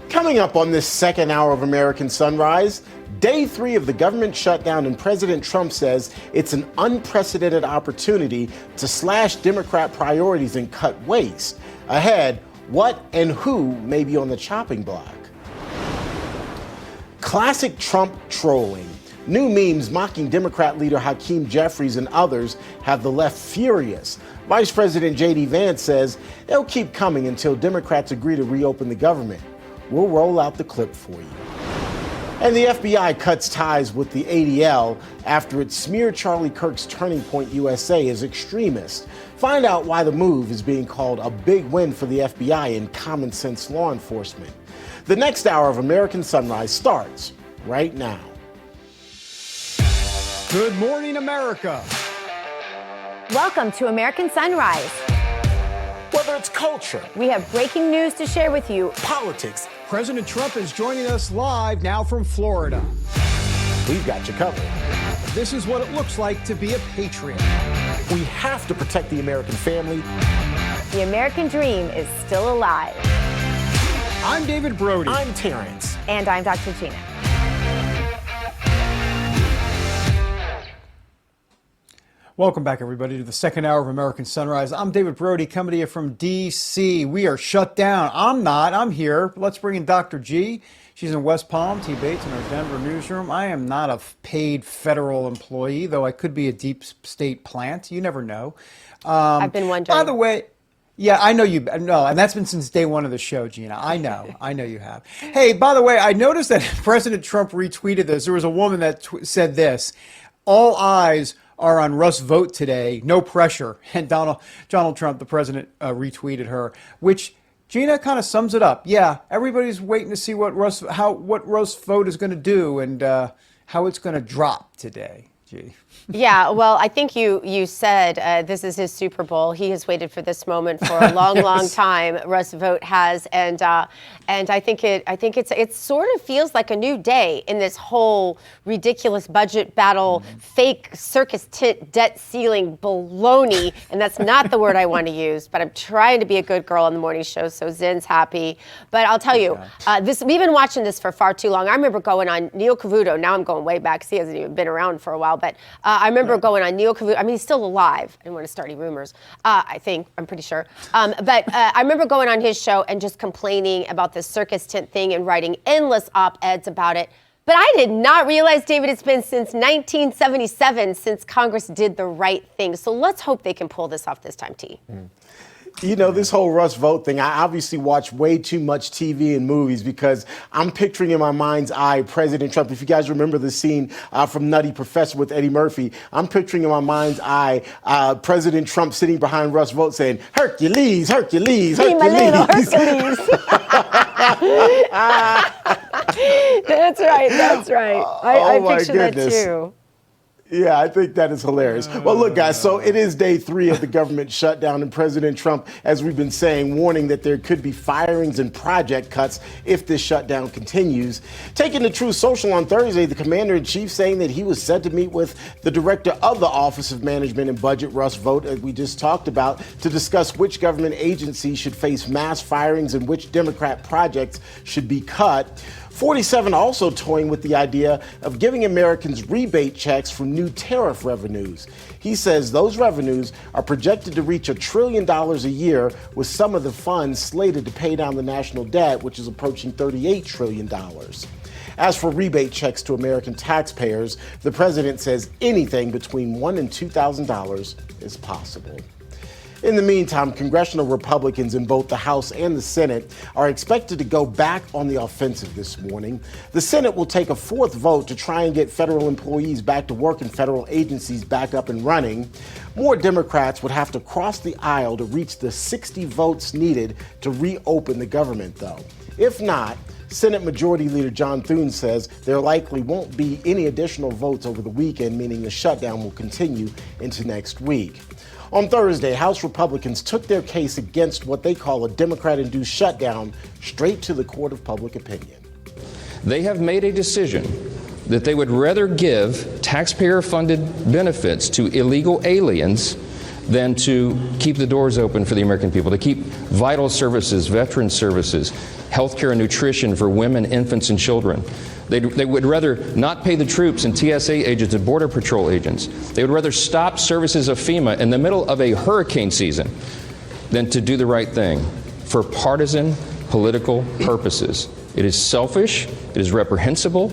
Coming up on this second hour of American Sunrise, day 3 of the government shutdown, and President Trump says it's an unprecedented opportunity to slash Democrat priorities and cut waste. Ahead, what and who may be on the chopping block. Classic Trump trolling. New memes mocking Democrat leader Hakeem Jeffries and others have the left furious. Vice President JD Vance says they'll keep coming until Democrats agree to reopen the government. We'll roll out the clip for you. And the FBI cuts ties with the ADL after it smeared Charlie Kirk's Turning Point USA as extremist. Find out why the move is being called a big win for the FBI and common sense law enforcement. The next hour of American Sunrise starts right now. Good morning, America. Welcome to American Sunrise. Whether it's culture, We have breaking news to share with you. politics, President Trump is joining us live now from Florida. we've got you covered. This is what it looks like to be a patriot. We have to protect the American family. The American dream is still alive. I'm David Brody. I'm Terrence. And I'm Dr. Gina. Welcome back, everybody, to the second hour of American Sunrise. I'm David Brody, coming to you from D.C. We are shut down. I'm not. I'm here. Let's bring in Dr. G. She's in West Palm, T. Bates in our Denver newsroom. I am not a paid federal employee, though I could be a deep state plant. You never know. I've been wondering. By the way, yeah, I know you. No, and that's been since day one of the show, Gina. I know. I know you have. Hey, by the way, I noticed that President Trump retweeted this. There was a woman that said this: all eyes are on Russ Vought today, no pressure. And Donald Trump, the president, retweeted her, which, Gina, kind of sums it up. Yeah, everybody's waiting to see what Russ Vought is going to do and how it's going to drop today. Gee. Yeah, well, I think you said this is his Super Bowl. He has waited for this moment for a long, long time. Russ Vought has, and I think it sort of feels like a new day in this whole ridiculous budget battle, fake circus tent debt ceiling baloney, and that's not the word I want to use. But I'm trying to be a good girl on the morning show, so Zen's happy. But I'll tell you, we've been watching this for far too long. I remember going on Neil Cavuto. Now I'm going way back because he hasn't even been around for a while, but. I remember going on Neil Cavuto. I mean, he's still alive. I didn't want to start any rumors. I'm pretty sure. But I remember going on his show and just complaining about this circus tent thing and writing endless op-eds about it. But I did not realize, David, it's been since 1977 since Congress did the right thing. So let's hope they can pull this off this time, T. You know, this whole Russ Vought thing, I obviously watch way too much TV and movies because I'm picturing in my mind's eye President Trump. If you guys remember the scene from Nutty Professor with Eddie Murphy, I'm picturing in my mind's eye President Trump sitting behind Russ Vought saying, Hercules, Hercules, Hercules. My little Hercules. That's right, that's right. I picture that too. Yeah, I think that is hilarious. Well, look, guys, so it is day 3 of the government shutdown, and President Trump, as we've been saying, warning that there could be firings and project cuts if this shutdown continues. Taking the Truth Social on Thursday, the commander-in-chief saying that he was set to meet with the director of the Office of Management and Budget, Russ Vought, as we just talked about, to discuss which government agencies should face mass firings and which Democrat projects should be cut. 47 also toying with the idea of giving Americans rebate checks from new tariff revenues. He says those revenues are projected to reach $1 trillion a year, with some of the funds slated to pay down the national debt, which is approaching $38 trillion. As for rebate checks to American taxpayers, the president says anything between $1,000 and $2,000 is possible. In the meantime, congressional Republicans in both the House and the Senate are expected to go back on the offensive this morning. The Senate will take a 4th vote to try and get federal employees back to work and federal agencies back up and running. More Democrats would have to cross the aisle to reach the 60 votes needed to reopen the government, though. If not, Senate Majority Leader John Thune says there likely won't be any additional votes over the weekend, meaning the shutdown will continue into next week. On Thursday, House Republicans took their case against what they call a Democrat-induced shutdown straight to the court of public opinion. They have made a decision that they would rather give taxpayer-funded benefits to illegal aliens than to keep the doors open for the American people, to keep vital services, veteran services, healthcare and nutrition for women, infants, and children. They would rather not pay the troops and TSA agents and Border Patrol agents. They would rather stop services of FEMA in the middle of a hurricane season than to do the right thing for partisan political purposes. It is selfish, it is reprehensible.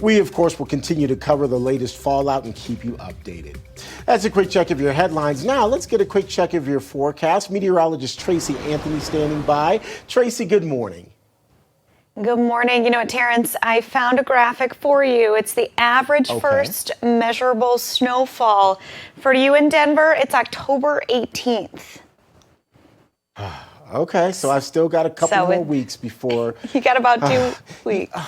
We, of course, will continue to cover the latest fallout and keep you updated. That's a quick check of your headlines. Now, let's get a quick check of your forecast. Meteorologist Tracy Anthony standing by. Tracy, good morning. Good morning. You know what, Terrence? I found a graphic for you. It's the average first measurable snowfall. For you in Denver, it's October 18th. Okay, so I've still got a couple more weeks before. You got about 2 weeks.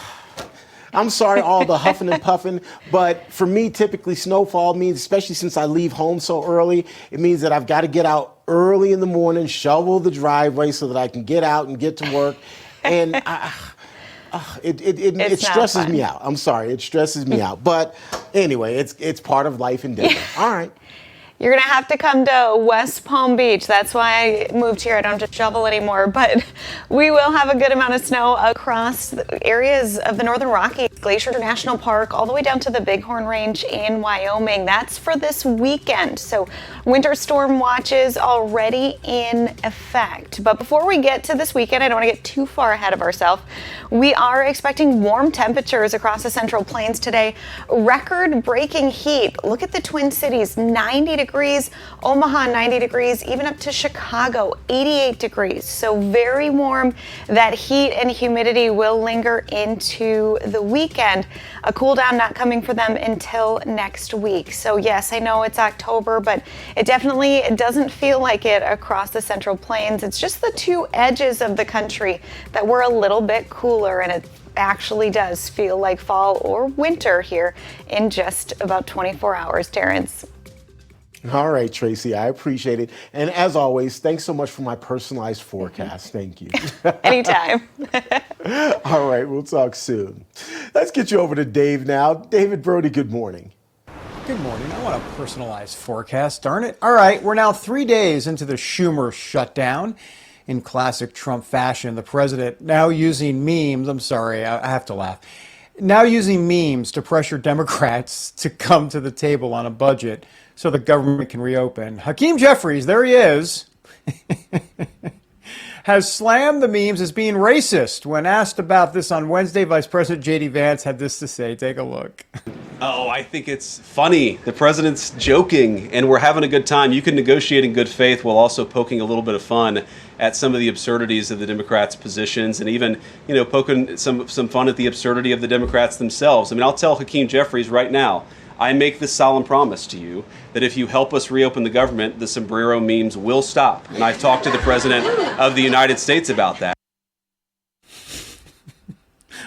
I'm sorry, all the huffing and puffing, but for me, typically snowfall means, especially since I leave home so early, it means that I've got to get out early in the morning, shovel the driveway so that I can get out and get to work. And it stresses me out. I'm sorry, it stresses me out. But anyway, it's part of life in Denver. All right. You're going to have to come to West Palm Beach. That's why I moved here. I don't have to shovel anymore. But we will have a good amount of snow across the areas of the Northern Rockies, Glacier National Park, all the way down to the Bighorn Range in Wyoming. That's for this weekend. So winter storm watches already in effect. But before we get to this weekend, I don't want to get too far ahead of ourselves. We are expecting warm temperatures across the Central Plains today. Record-breaking heat. Look at the Twin Cities, 90 degrees, Omaha 90 degrees, even up to Chicago 88 degrees. So very warm. That heat and humidity will linger into the weekend. A cool down not coming for them until next week. So yes, I know it's October, but it definitely doesn't feel like it across the Central Plains. It's just the two edges of the country that were a little bit cooler, and it actually does feel like fall or winter here in just about 24 hours, Terrence. All right, Tracy, I appreciate it. And as always, thanks so much for my personalized forecast. Thank you. Anytime. All right, we'll talk soon. Let's get you over to Dave now. David Brody, good morning. Good morning. I want a personalized forecast, darn it. All right, we're now 3 days into the Schumer shutdown. In classic Trump fashion, the president now using memes, I'm sorry, I have to laugh, now using memes to pressure Democrats to come to the table on a budget so the government can reopen. Hakeem Jeffries, there he is, has slammed the memes as being racist. When asked about this on Wednesday, Vice President JD Vance had this to say. Take a look. Oh, I think it's funny. The president's joking, and we're having a good time. You can negotiate in good faith while also poking a little bit of fun at some of the absurdities of the Democrats' positions, and even, poking some fun at the absurdity of the Democrats themselves. I mean, I'll tell Hakeem Jeffries right now, I make this solemn promise to you that if you help us reopen the government, the sombrero memes will stop. And I've talked to the President of the United States about that.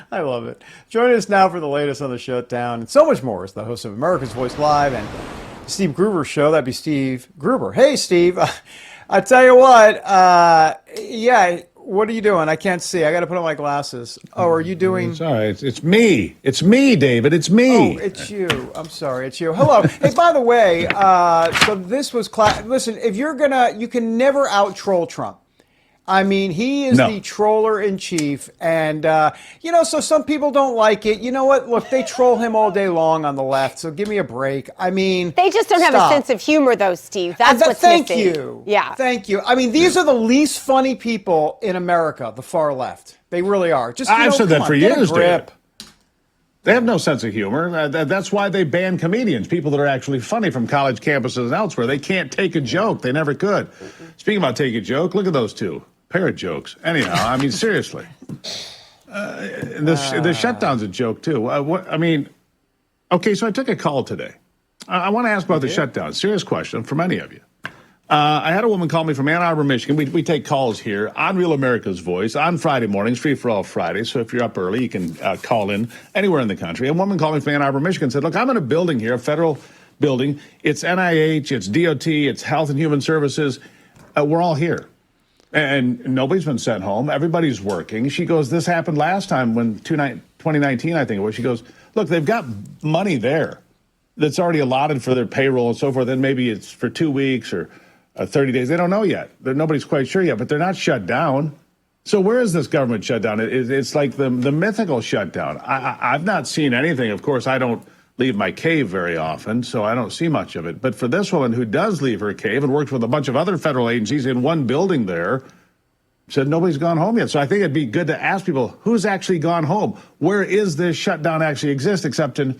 I love it. Joining us now for the latest on the Shutdown and so much more is the host of America's Voice Live and Steve Gruber Show. That'd be Steve Gruber. Hey, Steve. I tell you what, what are you doing? I can't see. I got to put on my glasses. Oh, are you doing? It's all right. It's me. It's me, David. It's me. Oh, it's you. I'm sorry. It's you. Hello. Hey, by the way, so this was listen, if you're you can never out-troll Trump. I mean, he is the troller in chief, and so some people don't like it. You know what? Look, they troll him all day long on the left, so give me a break. I mean, they just don't have a sense of humor, though, Steve. That's what's missing. Thank you. Yeah. Thank you. I mean, these are the least funny people in America, the far left. They really are. Just I've said that for years, David. They They have no sense of humor. That's why they ban comedians, people that are actually funny from college campuses and elsewhere. They can't take a joke. They never could. Speaking about taking a joke, look at those two. Pair of jokes. Anyhow, I mean, seriously. The shutdown's a joke, too. Okay, so I took a call today. I want to ask about the shutdown. Serious question for many of you. I had a woman call me from Ann Arbor, Michigan. We take calls here on Real America's Voice on Friday mornings, Free for All Friday. So if you're up early, you can call in anywhere in the country. A woman called me from Ann Arbor, Michigan, said, look, I'm in a building here, a federal building. It's NIH, it's DOT, it's Health and Human Services. We're all here. And nobody's been sent home. Everybody's working. She goes, this happened last time when 2019, I think it was. She goes, look, they've got money there. that's already allotted for their payroll and so forth. Then maybe it's for 2 weeks or 30 days. They don't know yet. Nobody's quite sure yet, but they're not shut down. So where is this government shutdown? It's like the mythical shutdown. I've not seen anything. Of course, I don't leave my cave very often, so I don't see much of it. But for this woman who does leave her cave and works with a bunch of other federal agencies in one building there, said nobody's gone home yet. So I think it'd be good to ask people, who's actually gone home? Where is this shutdown actually exist, except in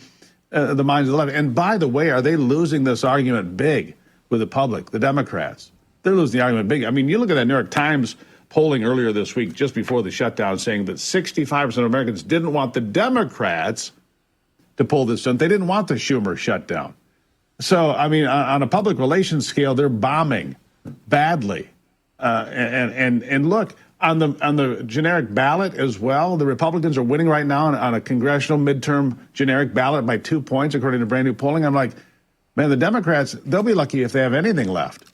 the minds of the left? And by the way, are they losing this argument big with the public, the Democrats? They're losing the argument big. I mean, you look at that New York Times polling earlier this week, just before the shutdown, saying that 65% of Americans didn't want the Democrats to pull this stunt. They didn't want the Schumer shutdown. So, I mean, on a public relations scale, they're bombing badly. And look, on the generic ballot as well, the Republicans are winning right now on a congressional midterm generic ballot by 2 points, according to brand new polling. I'm like, man, the Democrats, they'll be lucky if they have anything left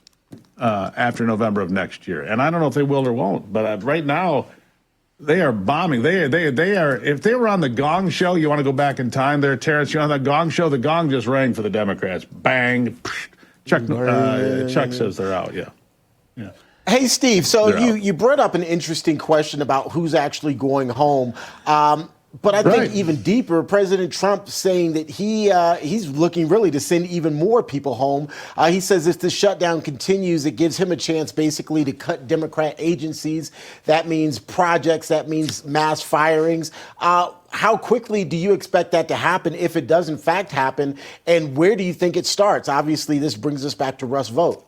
after November of next year. And I don't know if they will or won't, but right now, they are bombing. They are. If they were on the Gong Show, you want to go back in time there, Terrence? You're on the Gong Show. The gong just rang for the Democrats. Bang. Chuck says they're out. Yeah. Hey, Steve, so you brought up an interesting question about who's actually going home. But I think even deeper, President Trump saying that he's looking really to send even more people home. He says if the shutdown continues, it gives him a chance basically to cut Democrat agencies. That means projects. That means mass firings. How quickly do you expect that to happen if it does in fact happen? And where do you think it starts? Obviously, this brings us back to Russ Vought.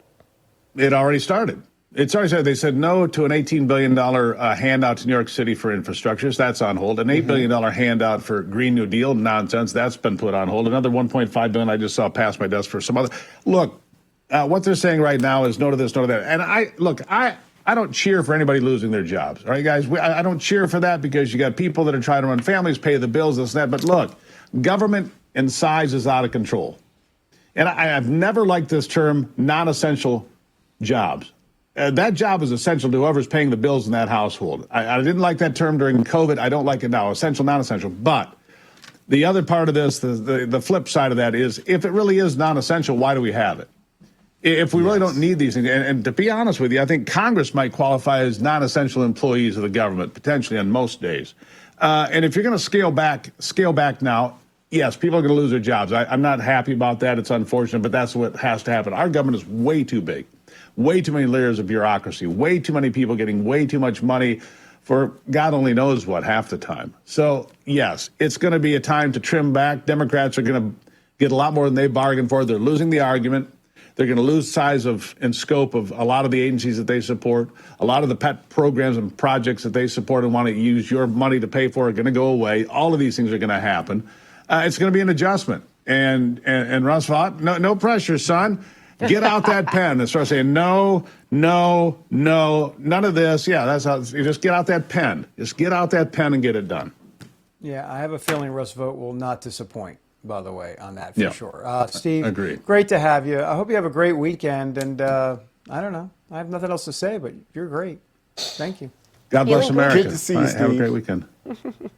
It already started. It's already said. They said no to an $18 billion handout to New York City for infrastructures. That's on hold. An $8 billion handout for Green New Deal nonsense. That's been put on hold. Another $1.5 billion I just saw pass my desk for some other. Look, what they're saying right now is no to this, no to that. And I don't cheer for anybody losing their jobs. All right, guys? I don't cheer for that because you got people that are trying to run families, pay the bills, this and that. But look, government in size is out of control. And I've never liked this term, non-essential jobs. That job is essential to whoever's paying the bills in that household. I didn't like that term during COVID. I don't like it now. Essential, non-essential. But the other part of this, the flip side of that is, if it really is non-essential, why do we have it? If we really don't need these things, and to be honest with you, I think Congress might qualify as non-essential employees of the government, potentially on most days. And if you're going to scale back now, yes, people are going to lose their jobs. I'm not happy about that. It's unfortunate, but that's what has to happen. Our government is way too big. Way too many layers of bureaucracy, way too many people getting way too much money for God only knows what half the time. So, yes, it's going to be a time to trim back. Democrats are going to get a lot more than they bargained for. They're losing the argument. They're going to lose size of and scope of a lot of the agencies that they support. A lot of the pet programs and projects that they support and want to use your money to pay for are going to go away. All of these things are going to happen. It's going to be an adjustment. And Russ Vought, no pressure, son. Get out that pen and start saying, no, none of this. Yeah, that's how you just get out that pen. Just get out that pen and get it done. Yeah, I have a feeling Russ Vought will not disappoint, by the way, on that for sure. Steve, agreed. Great to have you. I hope you have a great weekend. And I don't know. I have nothing else to say, but you're great. Thank you. God bless America. Good to see you, Steve. Have a great weekend.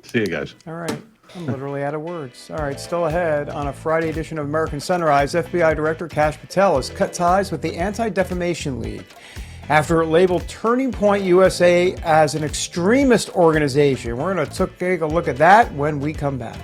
See you guys. All right. I'm literally out of words. All right, still ahead on a Friday edition of American Sunrise, FBI Director Kash Patel has cut ties with the Anti-Defamation League after it labeled Turning Point USA as an extremist organization. We're going to take a look at that when we come back.